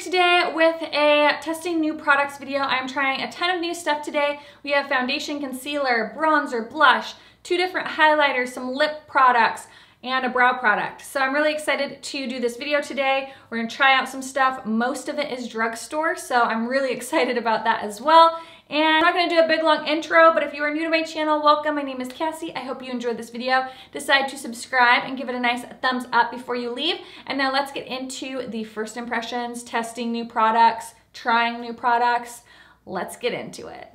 today with a testing new products video. I'm trying a ton of new stuff today. We have foundation, concealer, bronzer, blush, 2 different highlighters, some lip products, and a brow product. So I'm really excited to do this video today. We're gonna try out some stuff. Most of it is drugstore, so I'm really excited about that as well. And I'm not gonna do a big long intro, but if you are new to my channel, welcome. My name is Cassie. I hope you enjoyed this video. Decide to subscribe and give it a nice thumbs up before you leave. And now let's get into the first impressions, testing new products, trying new products. Let's get into it.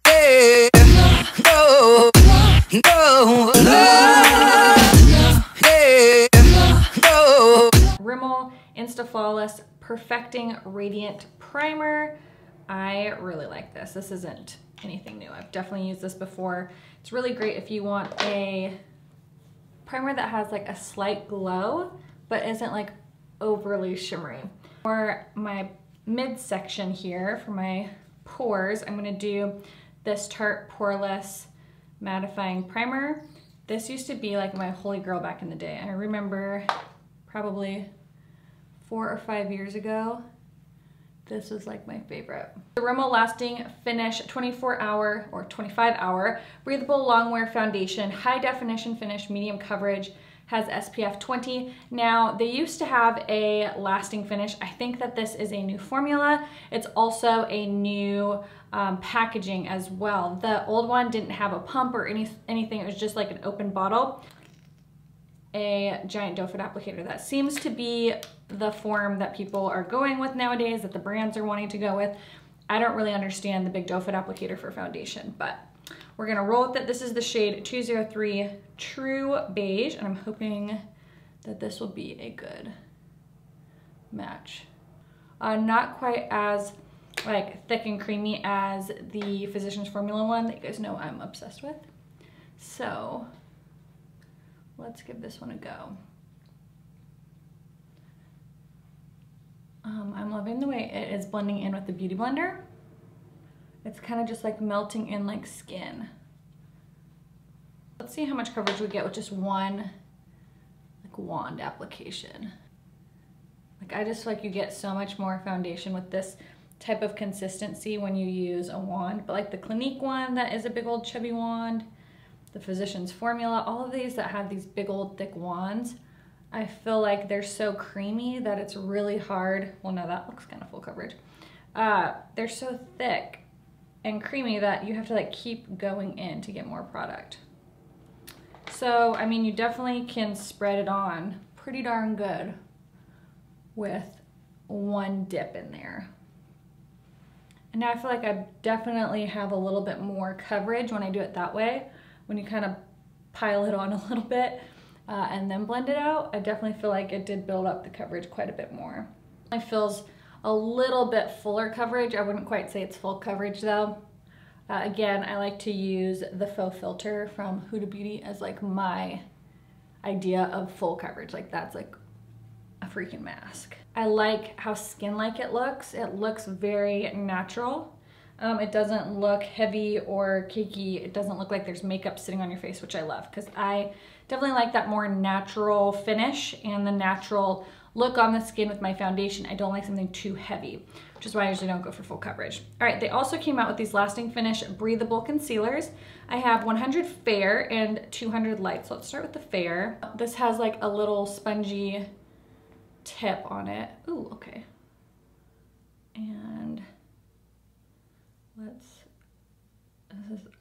Hey, no, no, no, hey, no. Rimmel Insta Flawless Perfecting Radiant Primer. I really like this. This isn't anything new. I've definitely used this before. It's really great if you want a primer that has like a slight glow, but isn't like overly shimmery. For my midsection here, for my pores, I'm gonna do this Tarte Poreless Mattifying Primer. This used to be like my holy grail back in the day. I remember probably 4 or 5 years ago, this was like my favorite. The Rimmel Lasting Finish 24-hour or 25-hour breathable longwear foundation, high definition finish, medium coverage, has SPF 20. Now, they used to have a lasting finish. I think that this is a new formula. It's also a new packaging as well. The old one didn't have a pump or anything. It was just like an open bottle. A giant doe foot applicator. That seems to be the form that people are going with nowadays, that the brands are wanting to go with. I don't really understand the big doe foot applicator for foundation, but we're gonna roll with it. This is the shade 203 True Beige, and I'm hoping that this will be a good match. Not quite as like thick and creamy as the Physicians Formula one that you guys know I'm obsessed with. So let's give this one a go. I'm loving the way it is blending in with the Beauty Blender. It's kind of just like melting in like skin. Let's see how much coverage we get with just one like wand application. Like I just feel like you get so much more foundation with this type of consistency when you use a wand. But like the Clinique one that is a big old chubby wand, the Physicians Formula, all of these that have these big old thick wands, I feel like they're so creamy that it's really hard. Well, no, that looks kind of full coverage. They're so thick and creamy that you have to like keep going in to get more product. So, I mean, you definitely can spread it on pretty darn good with one dip in there. And now I feel like I definitely have a little bit more coverage when I do it that way. When you kind of pile it on a little bit and then blend it out, I definitely feel like it did build up the coverage quite a bit more. It feels a little bit fuller coverage. I wouldn't quite say it's full coverage though. Again, I like to use the faux filter from Huda Beauty as like my idea of full coverage. Like that's like a freaking mask. I like how skin-like it looks. It looks very natural. It doesn't look heavy or cakey. It doesn't look like there's makeup sitting on your face, which I love because I definitely like that more natural finish and the natural look on the skin with my foundation. I don't like something too heavy, which is why I usually don't go for full coverage. All right, they also came out with these Lasting Finish breathable concealers. I have 100 Fair and 200 Light. So let's start with the Fair. This has like a little spongy tip on it. Ooh, okay. And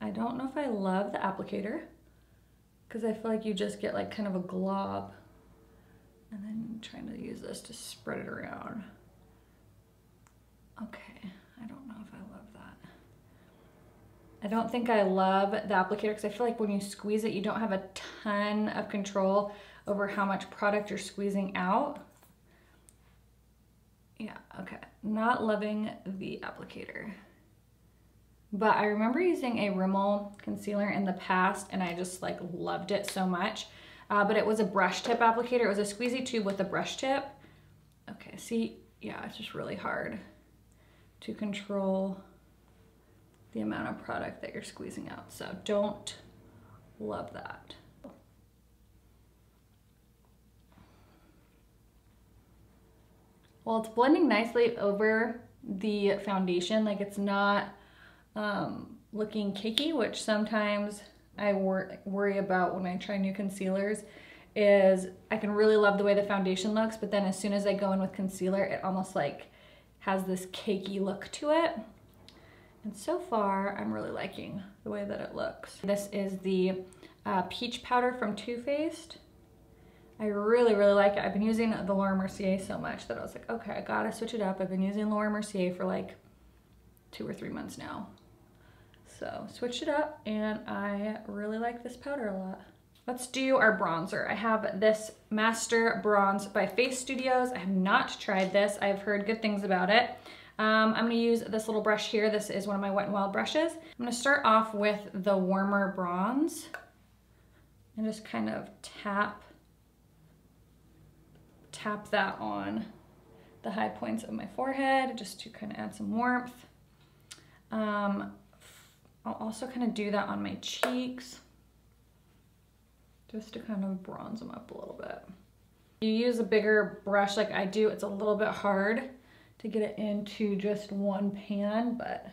I don't know if I love the applicator because I feel like you just get like kind of a glob, and then I'm trying to use this to spread it around. Okay, I don't know if I love that. I don't think I love the applicator because I feel like when you squeeze it, you don't have a ton of control over how much product you're squeezing out. Yeah, okay, not loving the applicator. But I remember using a Rimmel concealer in the past and I just like loved it so much. But it was a brush tip applicator. It was a squeezy tube with a brush tip. Okay, see, yeah, it's just really hard to control the amount of product that you're squeezing out. So don't love that. Well, it's blending nicely over the foundation. Like it's not looking cakey, which sometimes I worry about when I try new concealers, is I can really love the way the foundation looks, but then as soon as I go in with concealer, it almost like has this cakey look to it. And so far, I'm really liking the way that it looks. This is the peach powder from Too Faced. I really, really like it. I've been using the Laura Mercier so much that I was like, okay, I gotta switch it up. I've been using Laura Mercier for like 2 or 3 months now. So switched it up and I really like this powder a lot. Let's do our bronzer. I have this Master Bronze by Face Studios. I have not tried this. I've heard good things about it. I'm gonna use this little brush here. This is one of my Wet n Wild brushes. I'm gonna start off with the warmer bronze and just kind of tap that on the high points of my forehead just to kind of add some warmth. I'll also kind of do that on my cheeks just to kind of bronze them up a little bit. You use a bigger brush like I do, it's a little bit hard to get it into just one pan, but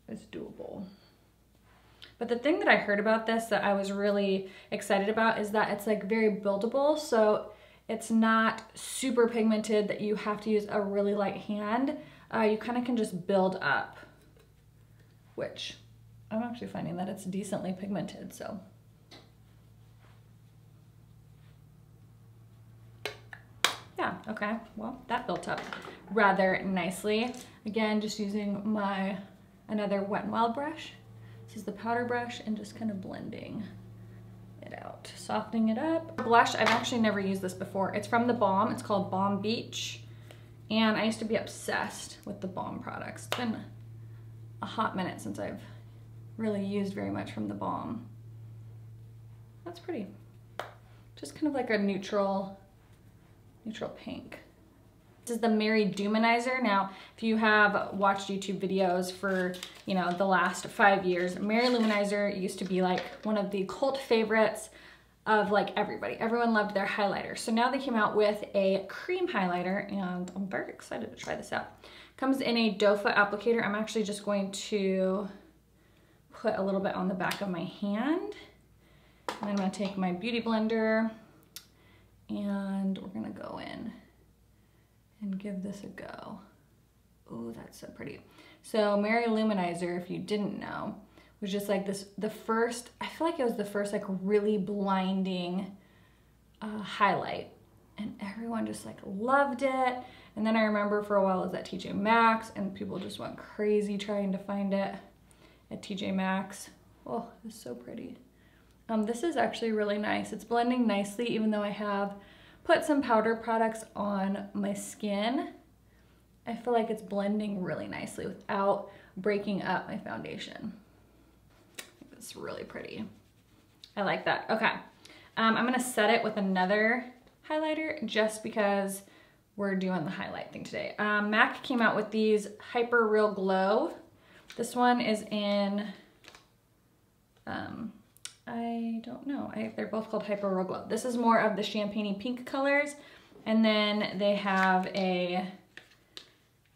it's doable. But the thing that I heard about this that I was really excited about is that it's like very buildable, so it's not super pigmented that you have to use a really light hand. You kind of can just build up, which I'm actually finding that it's decently pigmented, so. Yeah, okay, well, that built up rather nicely. Again, just using another Wet n Wild brush. This is the powder brush and just kind of blending it out, softening it up. Blush, I've actually never used this before. It's from TheBalm, it's called Balm Beach. And I used to be obsessed with the Balm products. It's been a hot minute since I've really used very much from TheBalm. That's pretty. Just kind of like a neutral pink. This is the Mary Duminizer. Now, if you have watched YouTube videos for, you know, the last 5 years, Mary Luminizer used to be like one of the cult favorites of like everybody. Everyone loved their highlighter. So now they came out with a cream highlighter and I'm very excited to try this out. Comes in a doe foot applicator. I'm actually just going to put a little bit on the back of my hand. And I'm gonna take my beauty blender and we're gonna go in and give this a go. Oh, that's so pretty. So Mary Luminizer, if you didn't know, was just like this, I feel like it was the first like really blinding highlight. And everyone just like loved it. And then I remember for a while it was at TJ Maxx and people just went crazy trying to find it at TJ Maxx. Oh, it's so pretty. This is actually really nice. It's blending nicely even though I have put some powder products on my skin. I feel like it's blending really nicely without breaking up my foundation. I think that's really pretty. I like that. Okay, I'm gonna set it with another highlighter just because we're doing the highlight thing today. MAC came out with these Hyper Real Glow. This one is in, I don't know. They're both called Hyper Real Glow. This is more of the champagne pink colors. And then they have a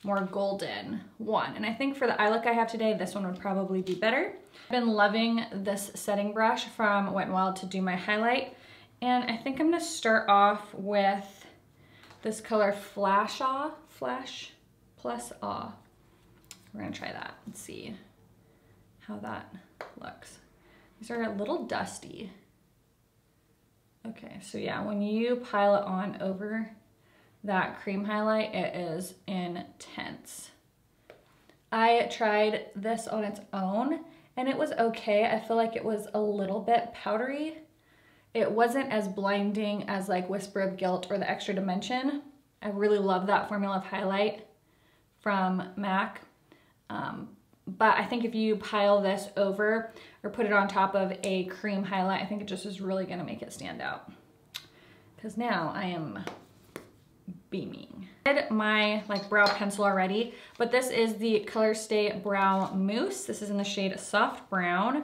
more golden one. And I think for the eye look I have today, this one would probably be better. I've been loving this setting brush from Wet n Wild to do my highlight. And I think I'm gonna start off with this color Flash Plus Awe. We're gonna try that and see how that looks. These are a little dusty. Okay, so yeah, when you pile it on over that cream highlight, it is intense. I tried this on its own and it was okay. I feel like it was a little bit powdery. It wasn't as blinding as like Whisper of Guilt or the Extra Dimension. I really love that formula of highlight from MAC. But I think if you pile this over or put it on top of a cream highlight, I think it just is really gonna make it stand out. Because now I am beaming. I did my like brow pencil already, but this is the Colorstay Brow Mousse. This is in the shade Soft Brown,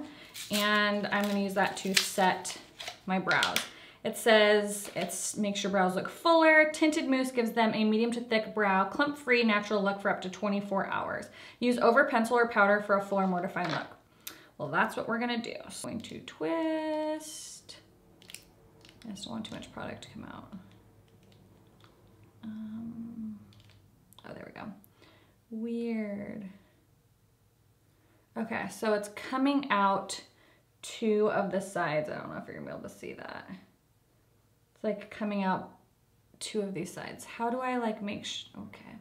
and I'm gonna use that to set my brows. It says it makes your brows look fuller. Tinted mousse gives them a medium to thick brow, clump-free natural look for up to 24 hours. Use over pencil or powder for a fuller, more defined look. Well, that's what we're gonna do. So I'm going to twist. I just don't want too much product to come out. Oh, there we go. Weird. Okay, so it's coming out two of the sides. I don't know if you're gonna be able to see that. It's like coming out two of these sides. How do I like make okay.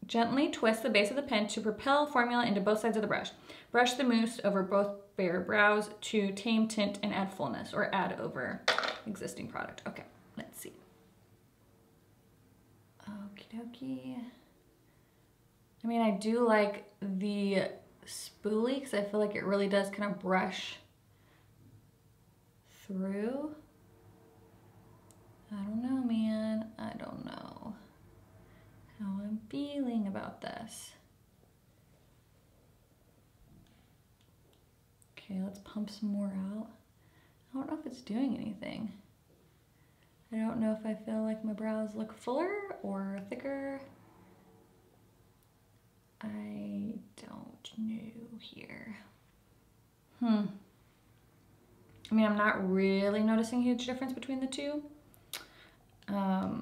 Gently twist the base of the pen to propel formula into both sides of the brush. Brush the mousse over both bare brows to tame tint and add fullness, or add over existing product. Okay, let's see. Okie dokie. I mean, I do like the spoolie because I feel like it really does kind of brush through. I don't know, man. I don't know how I'm feeling about this. Okay, let's pump some more out. I don't know if it's doing anything. I don't know if I feel like my brows look fuller or thicker. I don't know here. I mean, I'm not really noticing a huge difference between the two. I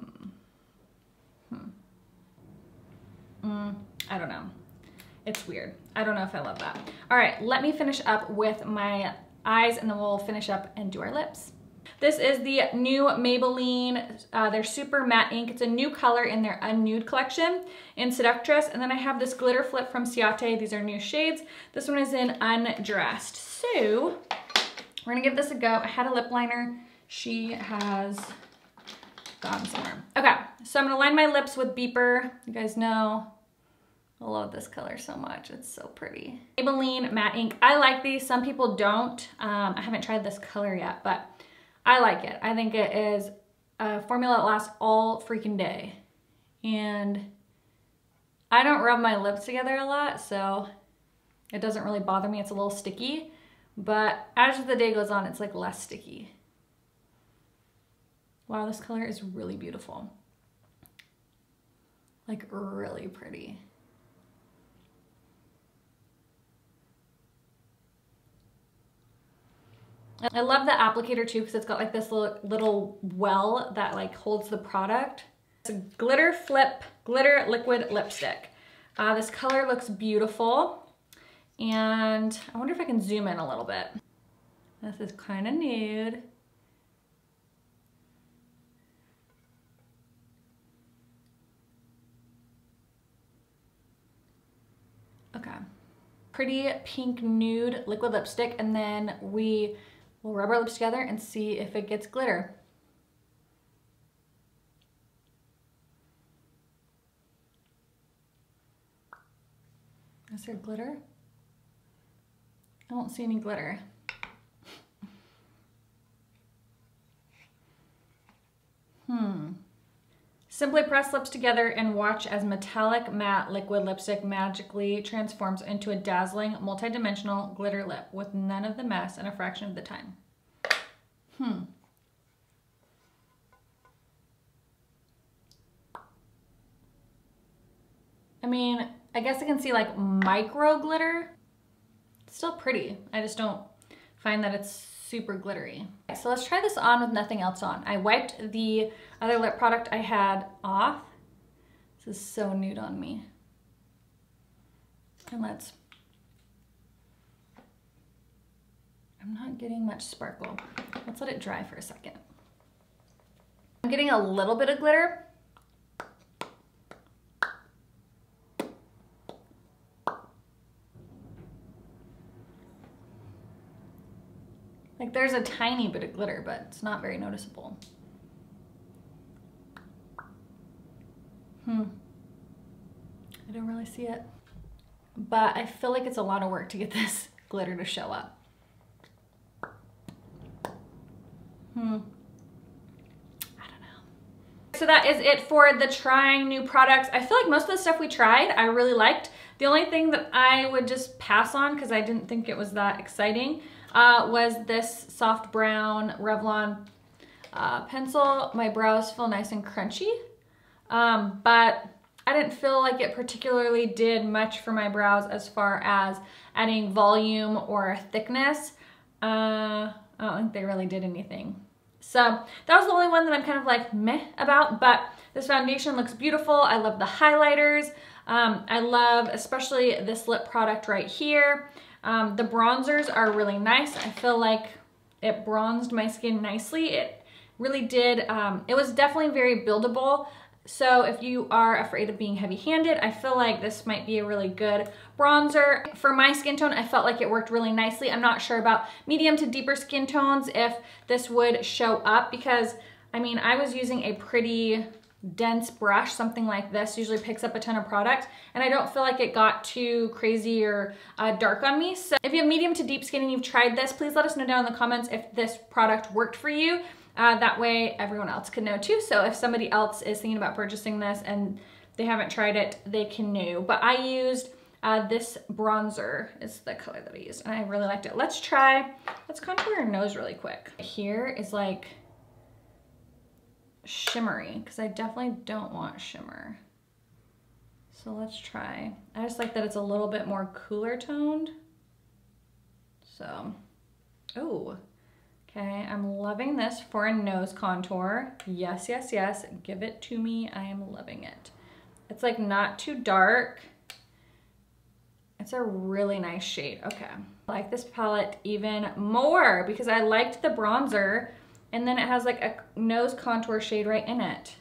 don't know. It's weird. I don't know if I love that. All right, let me finish up with my eyes and then we'll finish up and do our lips. This is the new Maybelline, their Super Matte Ink. It's a new color in their Unnude collection in Seductress. And then I have this glitter flip from Ciate. These are new shades. This one is in Undressed. So we're gonna give this a go. I had a lip liner. She has gone somewhere. Okay, so I'm gonna line my lips with Beeper. You guys know I love this color so much. It's so pretty. Maybelline Matte Ink. I like these. Some people don't. I haven't tried this color yet, but I like it. I think it is a formula that lasts all freaking day. And I don't rub my lips together a lot, so it doesn't really bother me. It's a little sticky, but as the day goes on, it's like less sticky. Wow, this color is really beautiful. Like really pretty. I love the applicator too because it's got like this little well that like holds the product. It's a glitter flip, glitter liquid lipstick. This color looks beautiful and I wonder if I can zoom in a little bit. This is kind of nude. Okay. Pretty pink nude liquid lipstick, and then we'll rub our lips together and see if it gets glitter. Is there glitter? I don't see any glitter. Simply press lips together and watch as metallic matte liquid lipstick magically transforms into a dazzling multi-dimensional glitter lip with none of the mess and a fraction of the time. I mean, I guess I can see like micro glitter. It's still pretty. I just don't find that it's super glittery. Okay, so let's try this on with nothing else on. I wiped the other lip product I had off. This is so nude on me. And I'm not getting much sparkle. Let's let it dry for a second. I'm getting a little bit of glitter. Like there's a tiny bit of glitter, but it's not very noticeable. I don't really see it. But I feel like it's a lot of work to get this glitter to show up. I don't know. So that is it for the trying new products. I feel like most of the stuff we tried, I really liked. The only thing that I would just pass on, because I didn't think it was that exciting, was this soft brown Revlon pencil. My brows feel nice and crunchy, but I didn't feel like it particularly did much for my brows as far as adding volume or thickness. I don't think they really did anything. So that was the only one that I'm kind of like meh about, but this foundation looks beautiful. I love the highlighters. I love especially this lip product right here. The bronzers are really nice. I feel like it bronzed my skin nicely. It really did. It was definitely very buildable. So if you are afraid of being heavy-handed, I feel like this might be a really good bronzer. For my skin tone, I felt like it worked really nicely. I'm not sure about medium to deeper skin tones if this would show up, because I mean, I was using a pretty dense brush. Something like this usually picks up a ton of product, and I don't feel like it got too crazy or dark on me. So if you have medium to deep skin and you've tried this, please let us know down in the comments if this product worked for you. That way everyone else can know too. So if somebody else is thinking about purchasing this and they haven't tried it, they can know. But I used this bronzer is the color that I used, and I really liked it. Let's contour your nose really quick. Here is like shimmery, because I definitely don't want shimmer. So let's try. I just like that it's a little bit more cooler toned. So, oh. Okay, I'm loving this for a nose contour. Yes, yes, yes, give it to me. I am loving it. It's like not too dark. It's a really nice shade. Okay, I like this palette even more because I liked the bronzer, and then it has like a nose contour shade right in it.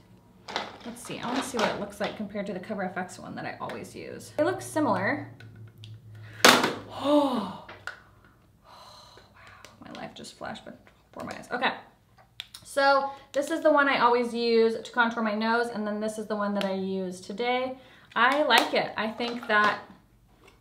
Let's see, I wanna see what it looks like compared to the Cover FX one that I always use. It looks similar. Oh. My life just flashed before my eyes. Okay, so this is the one I always use to contour my nose, and then this is the one that I use today. I like it. I think that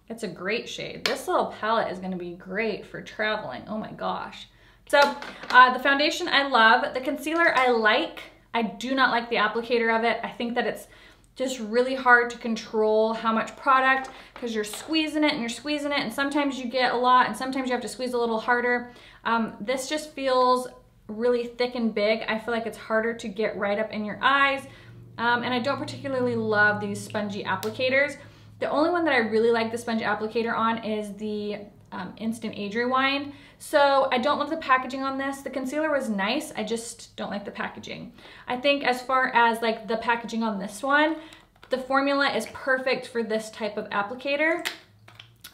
it's a great shade. This little palette is gonna be great for traveling. Oh my gosh. So the foundation I love. The concealer I like. I do not like the applicator of it. I think that it's just really hard to control how much product, because you're squeezing it and you're squeezing it, and sometimes you get a lot and sometimes you have to squeeze a little harder. This just feels really thick and big. I feel like it's harder to get right up in your eyes, and I don't particularly love these spongy applicators. The only one that I really like the sponge applicator on is the Instant Age Rewind. So I don't love the packaging on this. The concealer was nice, I just don't like the packaging. I think as far as like the packaging on this one, the formula is perfect for this type of applicator.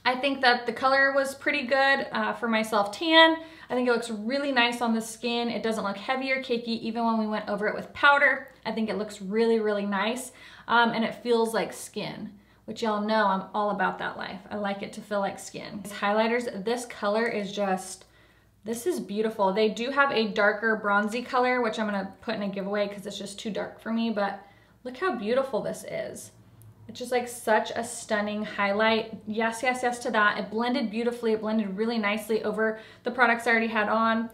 I think that the color was pretty good for my self tan. I think it looks really nice on the skin. It doesn't look heavy or cakey even when we went over it with powder. I think it looks really, really nice, and it feels like skin, which y'all know I'm all about that life. I like it to feel like skin. These highlighters, this color is just, this is beautiful. They do have a darker bronzy color, which I'm gonna put in a giveaway because it's just too dark for me, but look how beautiful this is. It's just like such a stunning highlight. Yes, yes, yes to that. It blended beautifully. It blended really nicely over the products I already had on.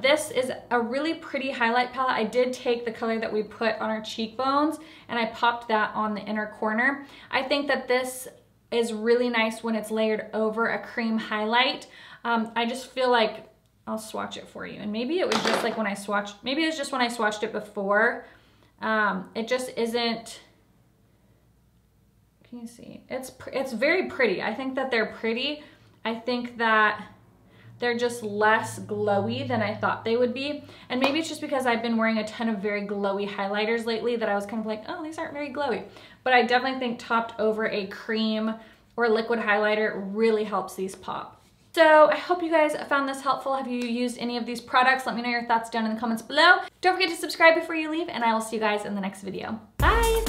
This is a really pretty highlight palette. I did take the color that we put on our cheekbones and I popped that on the inner corner. I think that this is really nice when it's layered over a cream highlight. I just feel like, I'll swatch it for you. And maybe it was just like when I swatched, maybe it was just when I swatched it before. It just isn't, can you see? It's very pretty. I think that they're pretty. I think that they're just less glowy than I thought they would be. And maybe it's just because I've been wearing a ton of very glowy highlighters lately that I was kind of like, oh, these aren't very glowy. But I definitely think topped over a cream or liquid highlighter really helps these pop. So I hope you guys found this helpful. Have you used any of these products? Let me know your thoughts down in the comments below. Don't forget to subscribe before you leave, and I will see you guys in the next video. Bye!